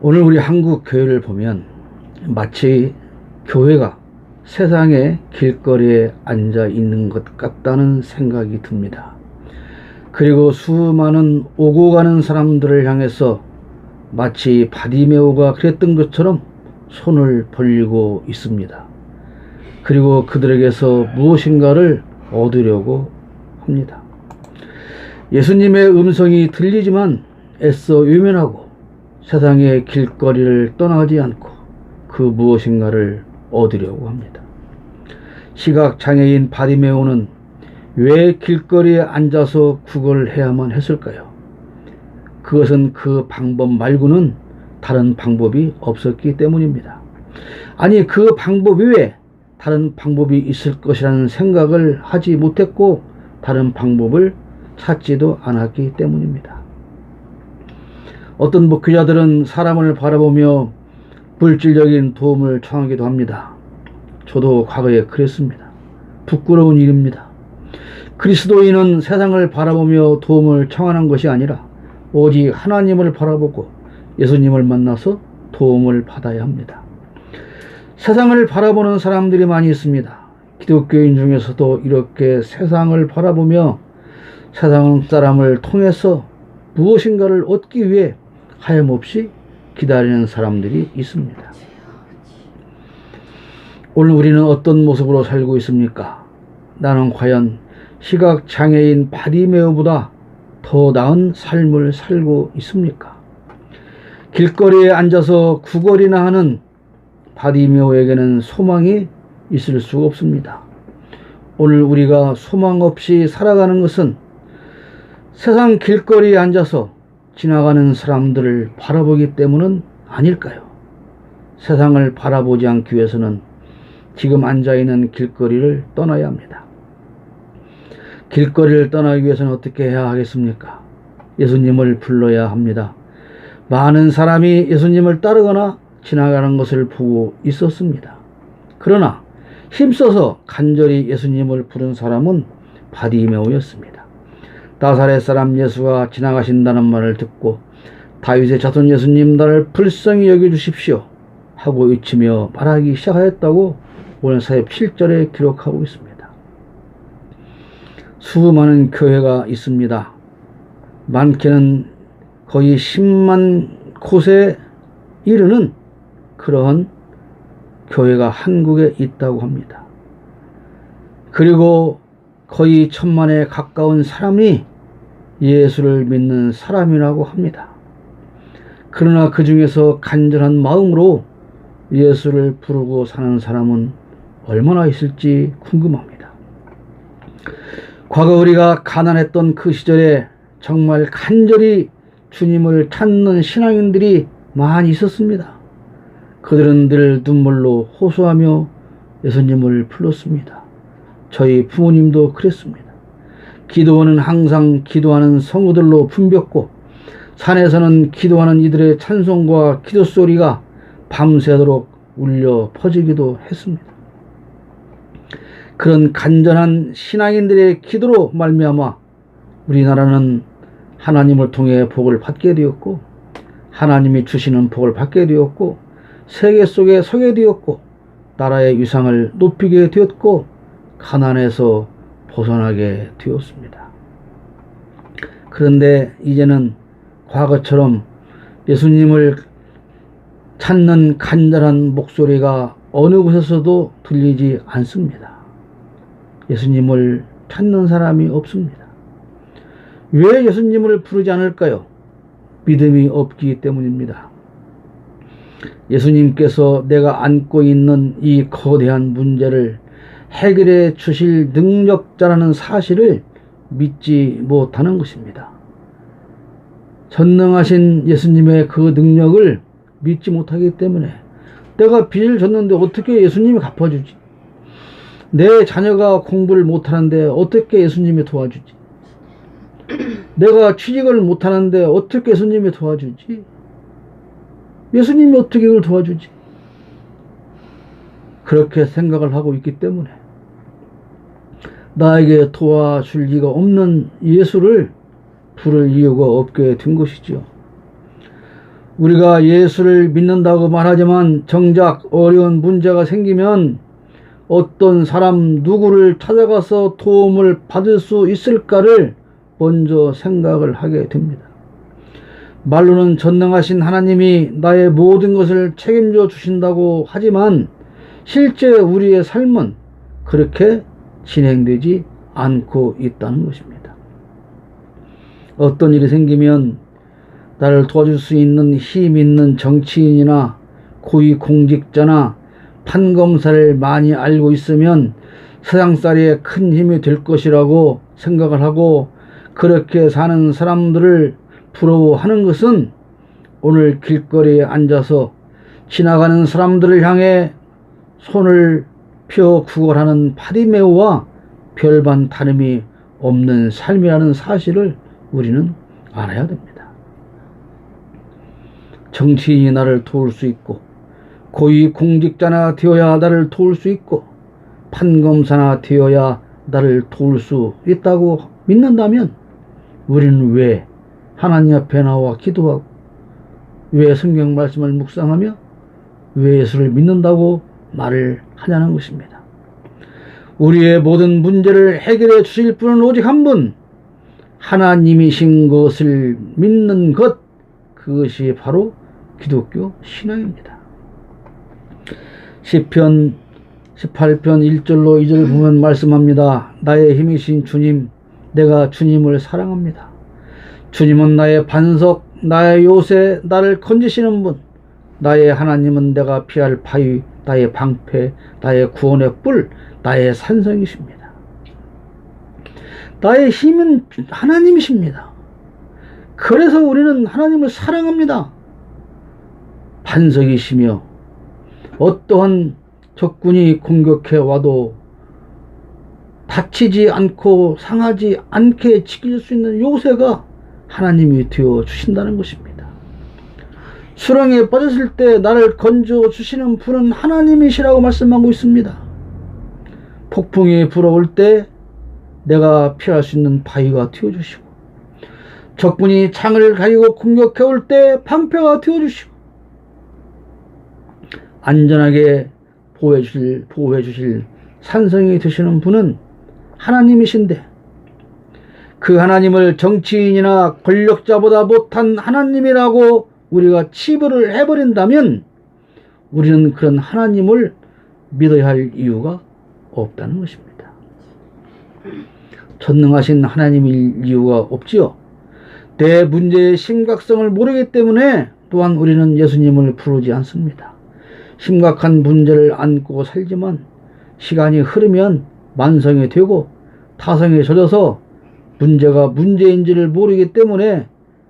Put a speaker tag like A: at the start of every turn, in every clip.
A: 오늘 우리 한국 교회를 보면 마치 교회가 세상의 길거리에 앉아 있는 것 같다는 생각이 듭니다. 그리고 수많은 오고 가는 사람들을 향해서 마치 바디메오가 그랬던 것처럼 손을 벌리고 있습니다. 그리고 그들에게서 무엇인가를 얻으려고 합니다. 예수님의 음성이 들리지만 애써 외면하고 세상의 길거리를 떠나지 않고 그 무엇인가를 얻으려고 합니다. 시각장애인 바디메오는 왜 길거리에 앉아서 구걸해야만 했을까요? 그것은 그 방법 말고는 다른 방법이 없었기 때문입니다. 아니, 그 방법 외에 다른 방법이 있을 것이라는 생각을 하지 못했고 다른 방법을 찾지도 않았기 때문입니다. 어떤 목회자들은 사람을 바라보며 물질적인 도움을 청하기도 합니다. 저도 과거에 그랬습니다. 부끄러운 일입니다. 그리스도인은 세상을 바라보며 도움을 청하는 것이 아니라 오직 하나님을 바라보고 예수님을 만나서 도움을 받아야 합니다. 세상을 바라보는 사람들이 많이 있습니다. 기독교인 중에서도 이렇게 세상을 바라보며 세상 사람을 통해서 무엇인가를 얻기 위해 하염없이 기다리는 사람들이 있습니다. 오늘 우리는 어떤 모습으로 살고 있습니까? 나는 과연 시각장애인 바디메오보다 더 나은 삶을 살고 있습니까? 길거리에 앉아서 구걸이나 하는 바디메오에게는 소망이 있을 수 없습니다. 오늘 우리가 소망 없이 살아가는 것은 세상 길거리에 앉아서 지나가는 사람들을 바라보기 때문은 아닐까요? 세상을 바라보지 않기 위해서는 지금 앉아있는 길거리를 떠나야 합니다. 길거리를 떠나기 위해서는 어떻게 해야 하겠습니까? 예수님을 불러야 합니다. 많은 사람이 예수님을 따르거나 지나가는 것을 보고 있었습니다. 그러나 힘써서 간절히 예수님을 부른 사람은 바디메오였습니다. 나사렛 사람 예수가 지나가신다는 말을 듣고 다윗의 자손 예수님, 나를 불쌍히 여겨주십시오 하고 외치며 말하기 시작하였다고 오늘 사역 7절에 기록하고 있습니다. 수많은 교회가 있습니다. 많게는 거의 10만 곳에 이르는 그러한 교회가 한국에 있다고 합니다. 그리고 거의 1000만에 가까운 사람이 예수를 믿는 사람이라고 합니다. 그러나 그 중에서 간절한 마음으로 예수를 부르고 사는 사람은 얼마나 있을지 궁금합니다. 과거 우리가 가난했던 그 시절에 정말 간절히 주님을 찾는 신앙인들이 많이 있었습니다. 그들은 늘 눈물로 호소하며 예수님을 불렀습니다. 저희 부모님도 그랬습니다. 기도원은 항상 기도하는 성도들로 붐볐고 산에서는 기도하는 이들의 찬송과 기도 소리가 밤새도록 울려 퍼지기도 했습니다. 그런 간절한 신앙인들의 기도로 말미암아 우리나라는 하나님을 통해 복을 받게 되었고 하나님이 주시는 복을 받게 되었고 세계 속에 서게 되었고 나라의 위상을 높이게 되었고 가난에서 벗어나게 되었습니다. 그런데 이제는 과거처럼 예수님을 찾는 간절한 목소리가 어느 곳에서도 들리지 않습니다. 예수님을 찾는 사람이 없습니다. 왜 예수님을 부르지 않을까요? 믿음이 없기 때문입니다. 예수님께서 내가 안고 있는 이 거대한 문제를 해결해 주실 능력자라는 사실을 믿지 못하는 것입니다. 전능하신 예수님의 그 능력을 믿지 못하기 때문에 내가 빚을 졌는데 어떻게 예수님이 갚아주지? 내 자녀가 공부를 못하는데 어떻게 예수님이 도와주지? 내가 취직을 못하는데 어떻게 예수님이 도와주지? 예수님이 어떻게 이걸 도와주지? 그렇게 생각을 하고 있기 때문에 나에게 도와줄 리가 없는 예수를 부를 이유가 없게 된 것이죠. 우리가 예수를 믿는다고 말하지만 정작 어려운 문제가 생기면 어떤 사람 누구를 찾아가서 도움을 받을 수 있을까를 먼저 생각을 하게 됩니다. 말로는 전능하신 하나님이 나의 모든 것을 책임져 주신다고 하지만 실제 우리의 삶은 그렇게 진행되지 않고 있다는 것입니다. 어떤 일이 생기면 나를 도와줄 수 있는 힘 있는 정치인이나 고위공직자나 판검사를 많이 알고 있으면 세상살이에 큰 힘이 될 것이라고 생각을 하고 그렇게 사는 사람들을 부러워하는 것은 오늘 길거리에 앉아서 지나가는 사람들을 향해 손을 펴 구걸하는 파리매우와 별반 다름이 없는 삶이라는 사실을 우리는 알아야 됩니다. 정치인이 나를 도울 수 있고 고위공직자나 되어야 나를 도울 수 있고 판검사나 되어야 나를 도울 수 있다고 믿는다면 우리는 왜 하나님 앞에 나와 기도하고 왜 성경 말씀을 묵상하며 왜 예수를 믿는다고 말을 하냐는 것입니다. 우리의 모든 문제를 해결해 주실 분은 오직 한 분, 하나님이신 것을 믿는 것, 그것이 바로 기독교 신앙입니다. 시편 18편 1절로 2절 보면 말씀합니다. 나의 힘이신 주님, 내가 주님을 사랑합니다. 주님은 나의 반석, 나의 요새, 나를 건지시는 분, 나의 하나님은 내가 피할 바위, 나의 방패, 나의 구원의 뿔, 나의 산성이십니다. 나의 힘은 하나님이십니다. 그래서 우리는 하나님을 사랑합니다. 반석이시며 어떠한 적군이 공격해 와도 다치지 않고 상하지 않게 지킬 수 있는 요새가 하나님이 되어 주신다는 것입니다. 수렁에 빠졌을 때 나를 건져 주시는 분은 하나님이시라고 말씀하고 있습니다. 폭풍이 불어올 때 내가 피할 수 있는 바위가 되어 주시고 적군이 창을 가리고 공격해 올 때 방패가 되어 주시고 안전하게 보호해 주실 산성이 되시는 분은 하나님이신데 그 하나님을 정치인이나 권력자보다 못한 하나님이라고 우리가 치부를 해버린다면 우리는 그런 하나님을 믿어야 할 이유가 없다는 것입니다. 전능하신 하나님일 이유가 없지요. 내 문제의 심각성을 모르기 때문에 또한 우리는 예수님을 부르지 않습니다. 심각한 문제를 안고 살지만 시간이 흐르면 만성이 되고 타성에 젖어서 문제가 문제인지를 모르기 때문에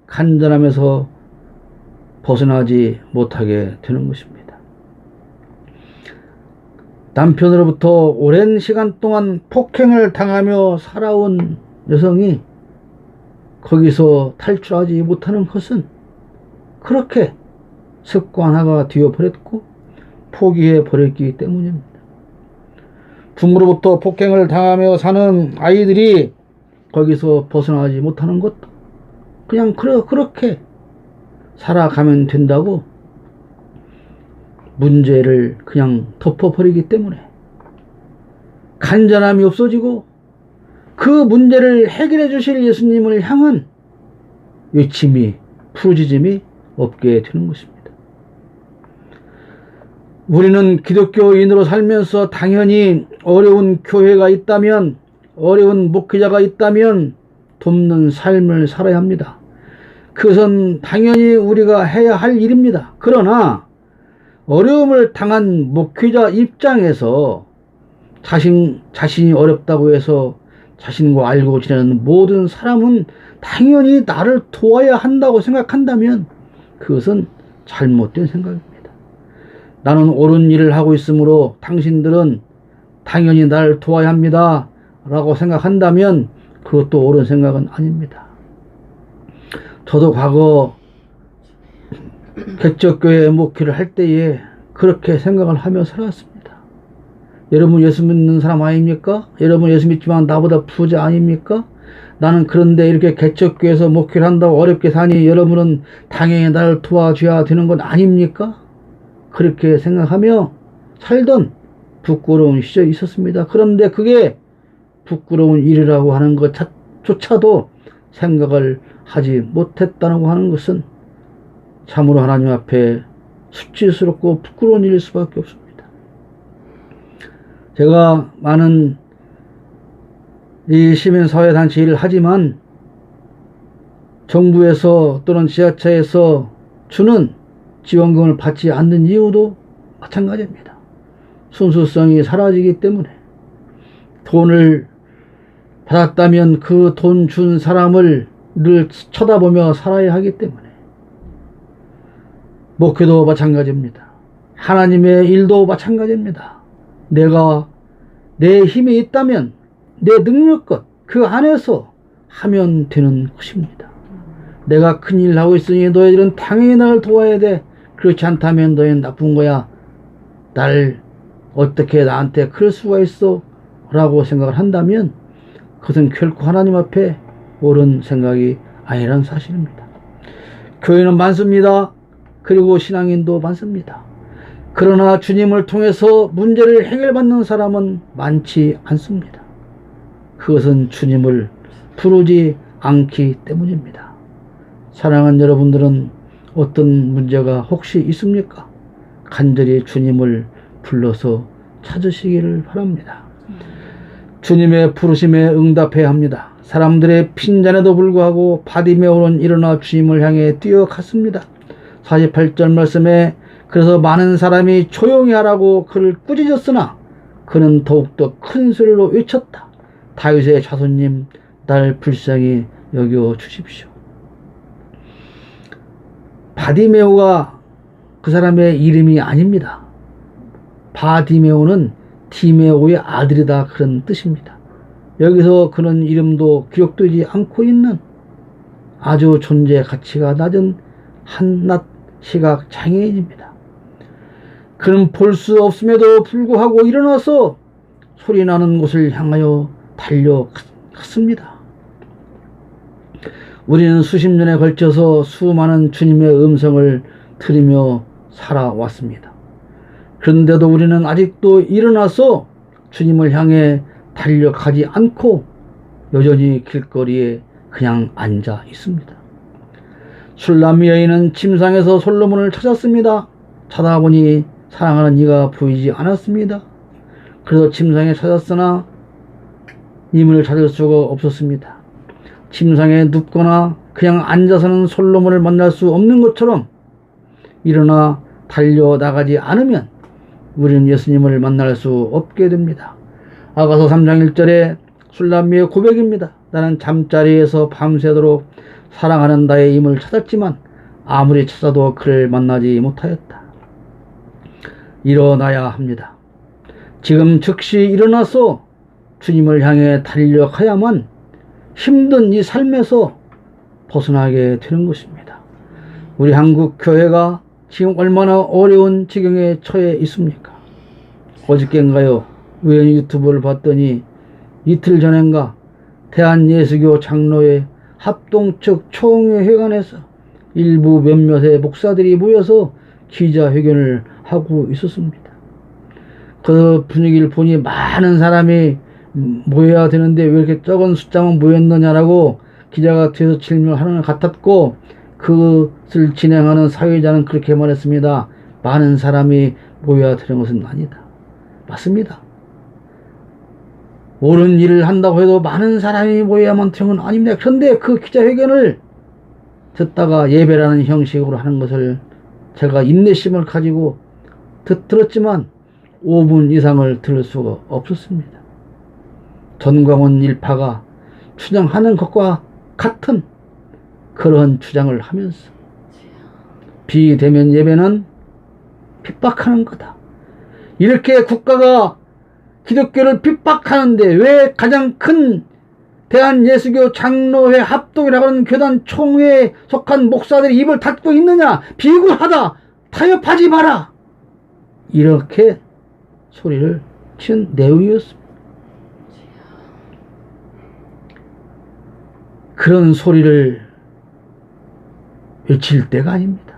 A: 간절함에서 벗어나지 못하게 되는 것입니다. 남편으로부터 오랜 시간 동안 폭행을 당하며 살아온 여성이 거기서 탈출하지 못하는 것은 그렇게 습관화가 되어버렸고 포기해 버렸기 때문입니다. 부모로부터 폭행을 당하며 사는 아이들이 거기서 벗어나지 못하는 것도 그냥 그렇게 살아가면 된다고 문제를 그냥 덮어버리기 때문에 간절함이 없어지고 그 문제를 해결해 주실 예수님을 향한 외침이 부르짖음이 없게 되는 것입니다. 우리는 기독교인으로 살면서 당연히 어려운 교회가 있다면 어려운 목회자가 있다면 돕는 삶을 살아야 합니다. 그것은 당연히 우리가 해야 할 일입니다. 그러나 어려움을 당한 목회자 입장에서 자신이 어렵다고 해서 자신과 알고 지내는 모든 사람은 당연히 나를 도와야 한다고 생각한다면 그것은 잘못된 생각입니다. 나는 옳은 일을 하고 있으므로 당신들은 당연히 나를 도와야 합니다 라고 생각한다면 그것도 옳은 생각은 아닙니다. 저도 과거 개척교회 목회를 할 때에 그렇게 생각을 하며 살았습니다. 여러분 예수 믿는 사람 아닙니까? 여러분 예수 믿지만 나보다 부자 아닙니까? 나는 그런데 이렇게 개척교회에서 목회를 한다고 어렵게 사니 여러분은 당연히 나를 도와줘야 되는 건 아닙니까? 그렇게 생각하며 살던 부끄러운 시절이 있었습니다. 그런데 그게 부끄러운 일이라고 하는 것조차도 생각을 하지 못했다고 하는 것은 참으로 하나님 앞에 수치스럽고 부끄러운 일일 수밖에 없습니다. 제가 많은 이 시민사회단체 일을 하지만 정부에서 또는 지자체에서 주는 지원금을 받지 않는 이유도 마찬가지입니다. 순수성이 사라지기 때문에 돈을 받았다면 그 돈 준 사람을 늘 쳐다보며 살아야 하기 때문에 목회도 마찬가지입니다. 하나님의 일도 마찬가지입니다. 내가 내 힘이 있다면 내 능력껏 그 안에서 하면 되는 것입니다. 내가 큰일 하고 있으니 너희들은 당연히 나를 도와야 돼. 그렇지 않다면 너희는 나쁜 거야. 날 어떻게 나한테 그럴 수가 있어? 라고 생각을 한다면 그것은 결코 하나님 앞에 옳은 생각이 아니라는 사실입니다. 교회는 많습니다. 그리고 신앙인도 많습니다. 그러나 주님을 통해서 문제를 해결받는 사람은 많지 않습니다. 그것은 주님을 부르지 않기 때문입니다. 사랑하는 여러분들은 어떤 문제가 혹시 있습니까? 간절히 주님을 불러서 찾으시기를 바랍니다. 주님의 부르심에 응답해야 합니다. 사람들의 핀잔에도 불구하고 바디메오는 일어나 주님을 향해 뛰어갔습니다. 48절 말씀에 그래서 많은 사람이 조용히 하라고 그를 꾸짖었으나 그는 더욱더 큰 소리로 외쳤다. 다윗의 자손님, 날 불쌍히 여겨 주십시오. 바디메오가 그 사람의 이름이 아닙니다. 바디메오는 디메오의 아들이다, 그런 뜻입니다. 여기서 그런 이름도 기록되지 않고 있는 아주 존재 가치가 낮은 한낱 시각 장애인입니다. 그는 볼 수 없음에도 불구하고 일어나서 소리 나는 곳을 향하여 달려갔습니다. 우리는 수십 년에 걸쳐서 수많은 주님의 음성을 들으며 살아왔습니다. 그런데도 우리는 아직도 일어나서 주님을 향해 달려가지 않고 여전히 길거리에 그냥 앉아 있습니다. 술람 여인은 침상에서 솔로몬을 찾았습니다. 찾아보니 사랑하는 이가 보이지 않았습니다. 그래서 침상에 찾았으나 임을 찾을 수가 없었습니다. 침상에 눕거나 그냥 앉아서는 솔로몬을 만날 수 없는 것처럼 일어나 달려나가지 않으면 우리는 예수님을 만날 수 없게 됩니다. 아가서 3장 1절에 술람미의 고백입니다. 나는 잠자리에서 밤새도록 사랑하는 나의 임을 찾았지만 아무리 찾아도 그를 만나지 못하였다. 일어나야 합니다. 지금 즉시 일어나서 주님을 향해 달려가야만 힘든 이 삶에서 벗어나게 되는 것입니다. 우리 한국 교회가 지금 얼마나 어려운 지경에 처해 있습니까? 어저께인가요? 우연히 유튜브를 봤더니 이틀 전인가 대한예수교 장로회 합동측 총회회관에서 일부 몇몇의 목사들이 모여서 기자회견을 하고 있었습니다. 그 분위기를 보니 많은 사람이 모여야 되는데 왜 이렇게 적은 숫자만 모였느냐라고 기자가 뒤에서 질문하는 것 같았고, 그것을 진행하는 사회자는 그렇게 말했습니다. 많은 사람이 모여야 되는 것은 아니다. 맞습니다. 옳은 일을 한다고 해도 많은 사람이 모여야만 되는 건 아닙니다. 그런데 그 기자회견을 듣다가 예배라는 형식으로 하는 것을 제가 인내심을 가지고 들었지만 5분 이상을 들을 수가 없었습니다. 전광훈 일파가 주장하는 것과 같은 그런 주장을 하면서 비대면 예배는 핍박하는 거다. 이렇게 국가가 기독교를 핍박하는데 왜 가장 큰 대한예수교 장로회 합동이라고 하는 교단 총회에 속한 목사들이 입을 닫고 있느냐? 비굴하다. 타협하지 마라. 이렇게 소리를 미친 내용이었습니다. 그런 소리를 외칠 때가 아닙니다.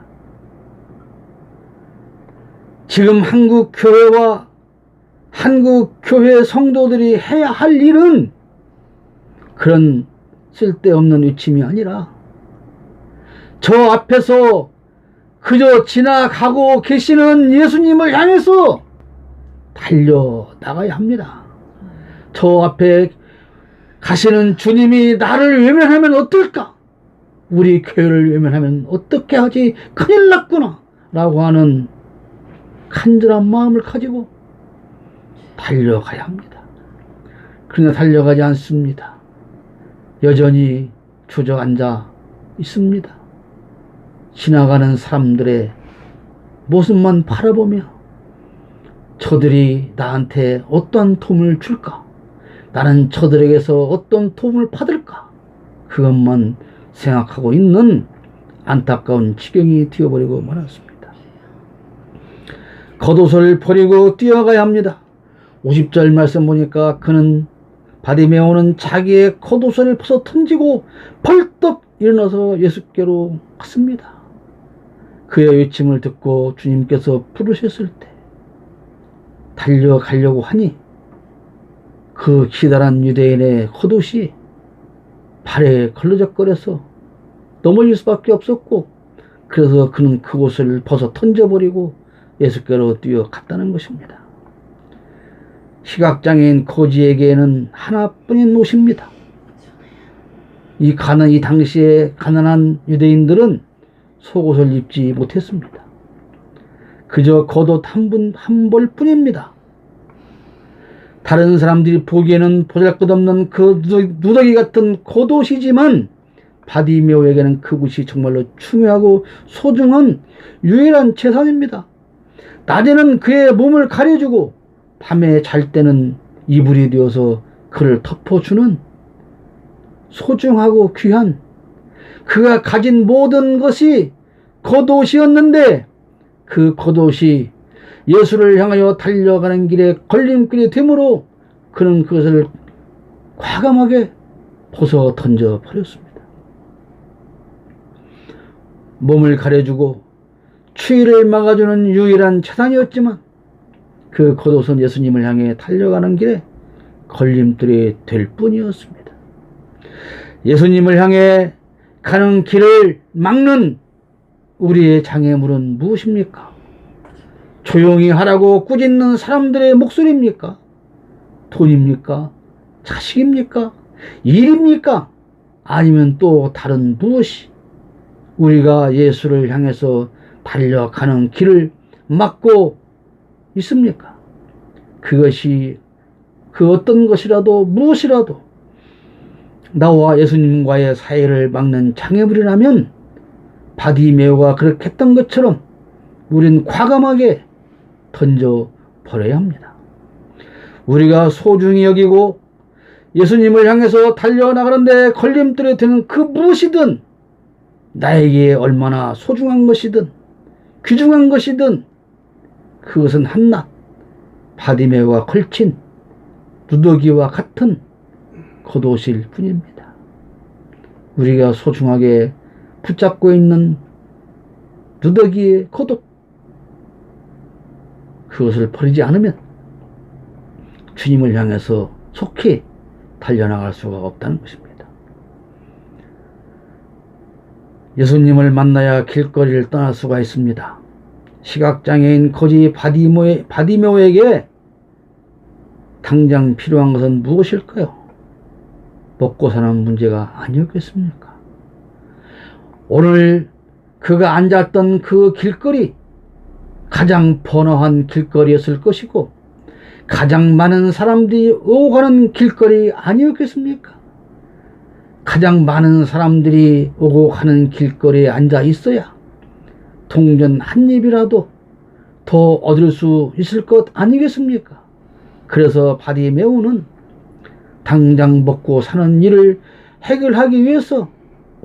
A: 지금 한국 교회와 한국 교회 성도들이 해야 할 일은 그런 쓸데없는 외침이 아니라 저 앞에서 그저 지나가고 계시는 예수님을 향해서 달려나가야 합니다. 저 앞에 가시는 주님이 나를 외면하면 어떨까? 우리 교회를 외면하면 어떻게 하지? 큰일 났구나 라고 하는 간절한 마음을 가지고 달려가야 합니다. 그러나 달려가지 않습니다. 여전히 주저앉아 있습니다. 지나가는 사람들의 모습만 바라보며 저들이 나한테 어떤 도움을 줄까? 나는 저들에게서 어떤 도움을 받을까? 그것만 생각하고 있는 안타까운 지경이 되어버리고 말았습니다. 겉옷을 버리고 뛰어가야 합니다. 50절 말씀 보니까 그는 바디메오는 자기의 겉옷을 벗어 던지고 벌떡 일어나서 예수께로 갔습니다. 그의 외침을 듣고 주님께서 부르셨을 때 달려가려고 하니 그 기다란 유대인의 겉옷이 발에 걸러적거려서 넘어질 수밖에 없었고, 그래서 그는 그곳을 벗어 던져버리고 예수께로 뛰어갔다는 것입니다. 시각장애인 코지에게는 하나뿐인 옷입니다. 이 당시에 가난한 유대인들은 속옷을 입지 못했습니다. 그저 겉옷 한 벌뿐입니다. 다른 사람들이 보기에는 보잘것없는 그 누더기 같은 겉옷이지만 바디메오에게는 그것이 정말로 중요하고 소중한 유일한 재산입니다. 낮에는 그의 몸을 가려주고 밤에 잘 때는 이불이 되어서 그를 덮어주는 소중하고 귀한 그가 가진 모든 것이 겉옷이었는데, 그 겉옷이 예수를 향하여 달려가는 길에 걸림길이 되므로 그는 그것을 과감하게 벗어 던져 버렸습니다. 몸을 가려주고 추위를 막아주는 유일한 재산이었지만 그 겉옷은 예수님을 향해 달려가는 길에 걸림돌이 될 뿐이었습니다. 예수님을 향해 가는 길을 막는 우리의 장애물은 무엇입니까? 조용히 하라고 꾸짖는 사람들의 목소리입니까? 돈입니까? 자식입니까? 일입니까? 아니면 또 다른 무엇이 우리가 예수를 향해서 달려가는 길을 막고 있습니까? 그것이 그 어떤 것이라도 무엇이라도 나와 예수님과의 사이를 막는 장애물이라면 바디메오가 그렇게 했던 것처럼 우린 과감하게 던져버려야 합니다. 우리가 소중히 여기고 예수님을 향해서 달려나가는데 걸림돌이 되는 그 무엇이든, 나에게 얼마나 소중한 것이든 귀중한 것이든 그것은 한낱 바디메오가 걸친 누더기와 같은 겉옷일 뿐입니다. 우리가 소중하게 붙잡고 있는 누더기의 겉옷, 그것을 버리지 않으면 주님을 향해서 속히 달려나갈 수가 없다는 것입니다. 예수님을 만나야 길거리를 떠날 수가 있습니다. 시각장애인 거지 바디메오에게 당장 필요한 것은 무엇일까요? 먹고 사는 문제가 아니었겠습니까? 오늘 그가 앉았던 그 길거리, 가장 번화한 길거리였을 것이고 가장 많은 사람들이 오고 가는 길거리 아니었겠습니까? 가장 많은 사람들이 오고 가는 길거리에 앉아 있어야 동전 한 입이라도 더 얻을 수 있을 것 아니겠습니까? 그래서 바디메오는 당장 먹고 사는 일을 해결하기 위해서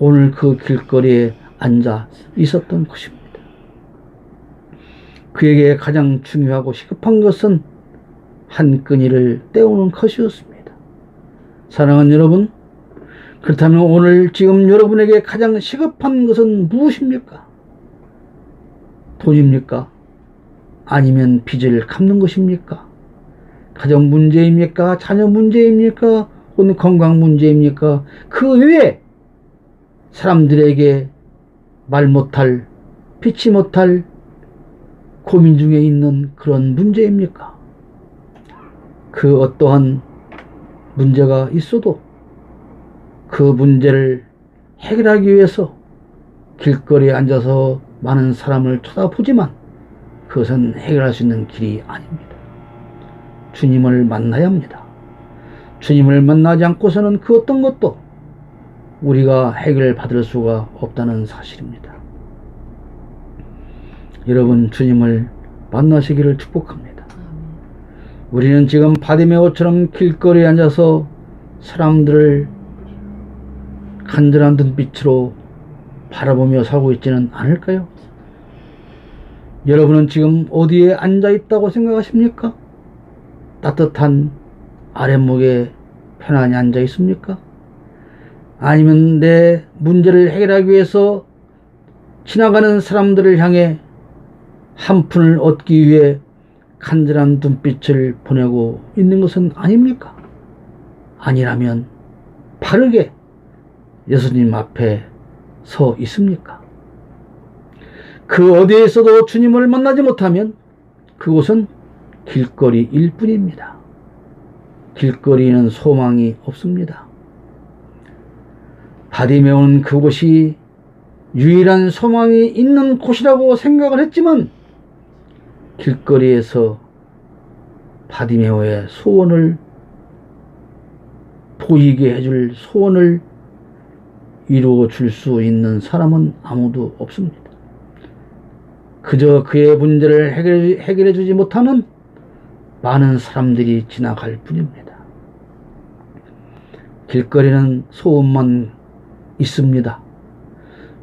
A: 오늘 그 길거리에 앉아 있었던 것입니다. 그에게 가장 중요하고 시급한 것은 한 끈이를 떼우는 것이었습니다. 사랑하는 여러분, 그렇다면 오늘 지금 여러분에게 가장 시급한 것은 무엇입니까? 돈입니까? 아니면 빚을 갚는 것입니까? 가정 문제입니까? 자녀 문제입니까? 혹은 건강 문제입니까? 그 외에 사람들에게 말 못할, 피치 못할 고민 중에 있는 그런 문제입니까? 그 어떠한 문제가 있어도 그 문제를 해결하기 위해서 길거리에 앉아서 많은 사람을 쳐다보지만 그것은 해결할 수 있는 길이 아닙니다. 주님을 만나야 합니다. 주님을 만나지 않고서는 그 어떤 것도 우리가 해결받을 수가 없다는 사실입니다. 여러분, 주님을 만나시기를 축복합니다. 우리는 지금 바디메오처럼 길거리에 앉아서 사람들을 간절한 눈빛으로 바라보며 살고 있지는 않을까요? 여러분은 지금 어디에 앉아 있다고 생각하십니까? 따뜻한 아랫목에 편안히 앉아 있습니까? 아니면 내 문제를 해결하기 위해서 지나가는 사람들을 향해 한 푼을 얻기 위해 간절한 눈빛을 보내고 있는 것은 아닙니까? 아니라면 바르게 예수님 앞에 서 있습니까? 그 어디에서도 주님을 만나지 못하면 그곳은 길거리일 뿐입니다. 길거리에는 소망이 없습니다. 바디메오는 그곳이 유일한 소망이 있는 곳이라고 생각을 했지만 길거리에서 바디메오의 소원을 보이게 해줄 소원을 이루어 줄 수 있는 사람은 아무도 없습니다. 그저 그의 문제를 해결해 주지 못하는 많은 사람들이 지나갈 뿐입니다. 길거리는 소원만 있습니다.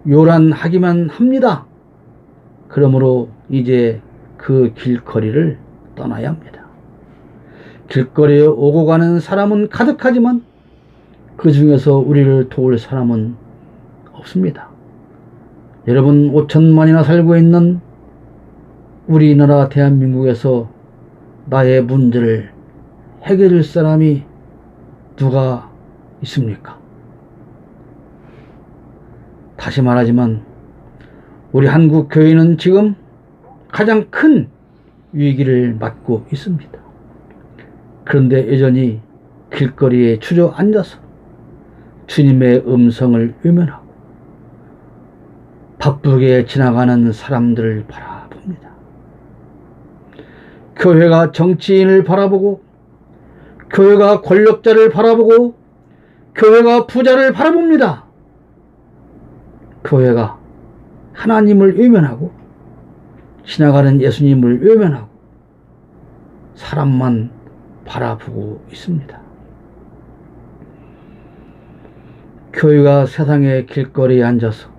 A: 요란하기만 합니다. 그러므로 이제 그 길거리를 떠나야 합니다. 길거리에 오고 가는 사람은 가득하지만 그 중에서 우리를 도울 사람은 없습니다. 여러분, 5천만이나 살고 있는 우리나라 대한민국에서 나의 문제를 해결할 사람이 누가 있습니까? 다시 말하지만 우리 한국 교회는 지금 가장 큰 위기를 맞고 있습니다. 그런데 여전히 길거리에 주저앉아서 주님의 음성을 외면하고 바쁘게 지나가는 사람들을 바라봅니다. 교회가 정치인을 바라보고, 교회가 권력자를 바라보고, 교회가 부자를 바라봅니다. 교회가 하나님을 외면하고 지나가는 예수님을 외면하고 사람만 바라보고 있습니다. 교회가 세상의 길거리에 앉아서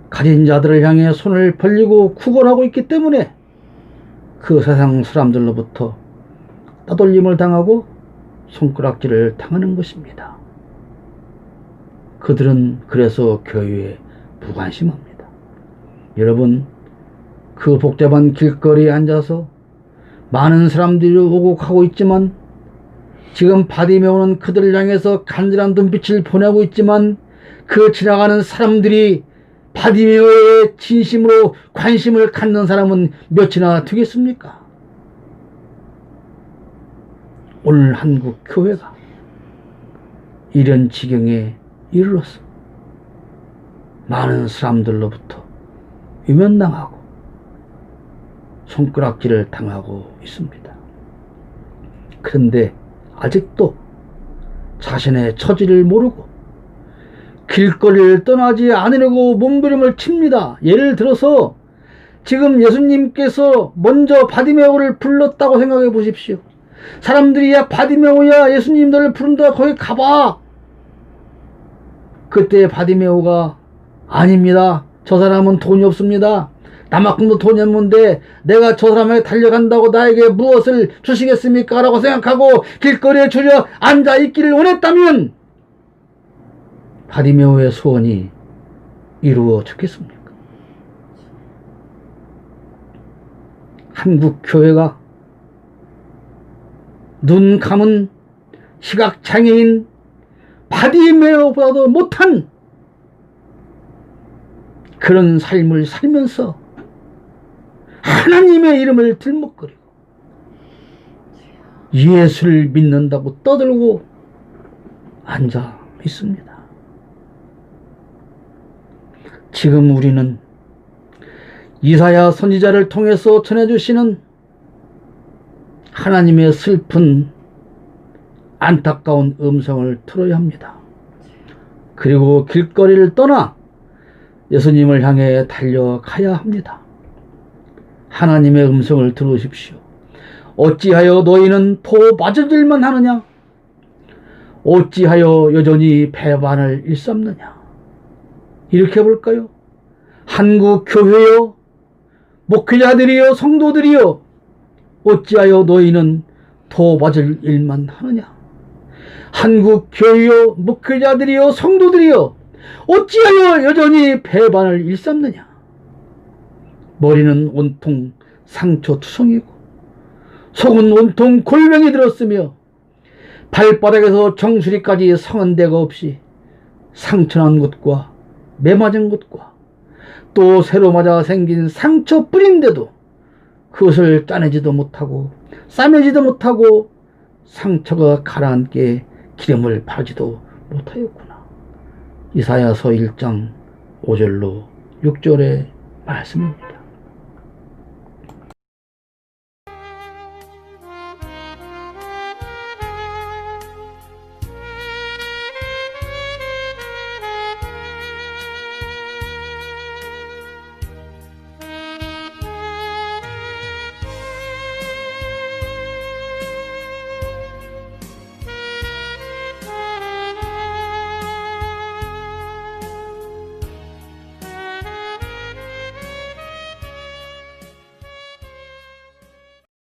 A: 가진 자들을 향해 손을 벌리고 구걸하고 있기 때문에 그 세상 사람들로부터 따돌림을 당하고 손가락질을 당하는 것입니다. 그들은 그래서 교회에 무관심합니다. 여러분, 그 복잡한 길거리에 앉아서 많은 사람들이 오고 가고 있지만 지금 바디메오는 그들을 향해서 간절한 눈빛을 보내고 있지만 그 지나가는 사람들이 바디메오의 진심으로 관심을 갖는 사람은 몇이나 되겠습니까? 오늘 한국 교회가 이런 지경에 이르렀어 많은 사람들로부터 외면당하고 손가락질을 당하고 있습니다. 그런데 아직도 자신의 처지를 모르고 길거리를 떠나지 않으려고 몸부림을 칩니다. 예를 들어서 지금 예수님께서 먼저 바디메오를 불렀다고 생각해 보십시오. 사람들이 야 바디메오야 예수님 너를 부른다 거기 가봐. 그때 바디메오가 아닙니다. 저 사람은 돈이 없습니다. 나만큼도 돈이 없는데 내가 저 사람에게 달려간다고 나에게 무엇을 주시겠습니까? 라고 생각하고 길거리에 주저 앉아있기를 원했다면 바디메오의 소원이 이루어졌겠습니까? 한국 교회가 눈 감은 시각장애인 바디메오보다도 못한 그런 삶을 살면서 하나님의 이름을 들먹거리고 예수를 믿는다고 떠들고 앉아 있습니다. 지금 우리는 이사야 선지자를 통해서 전해주시는 하나님의 슬픈 안타까운 음성을 들어야 합니다. 그리고 길거리를 떠나 예수님을 향해 달려가야 합니다. 하나님의 음성을 들으십시오. 어찌하여 너희는 도 맞을 일만 하느냐? 어찌하여 여전히 배반을 일삼느냐? 이렇게 볼까요? 한국 교회여, 목회자들이여, 성도들이여, 어찌하여 너희는 도 맞을 일만 하느냐? 한국 교회여, 목회자들이여, 성도들이여, 어찌하여 여전히 배반을 일삼느냐? 머리는 온통 상처투성이고 속은 온통 골병이 들었으며 발바닥에서 정수리까지 성한 데가 없이 상처난 곳과 매맞은 곳과 또 새로 맞아 생긴 상처뿐인데도 그것을 짜내지도 못하고 싸매지도 못하고 상처가 가라앉게 기름을 바르지도 못하였구나. 이사야서 1장 5절로 6절의 말씀입니다.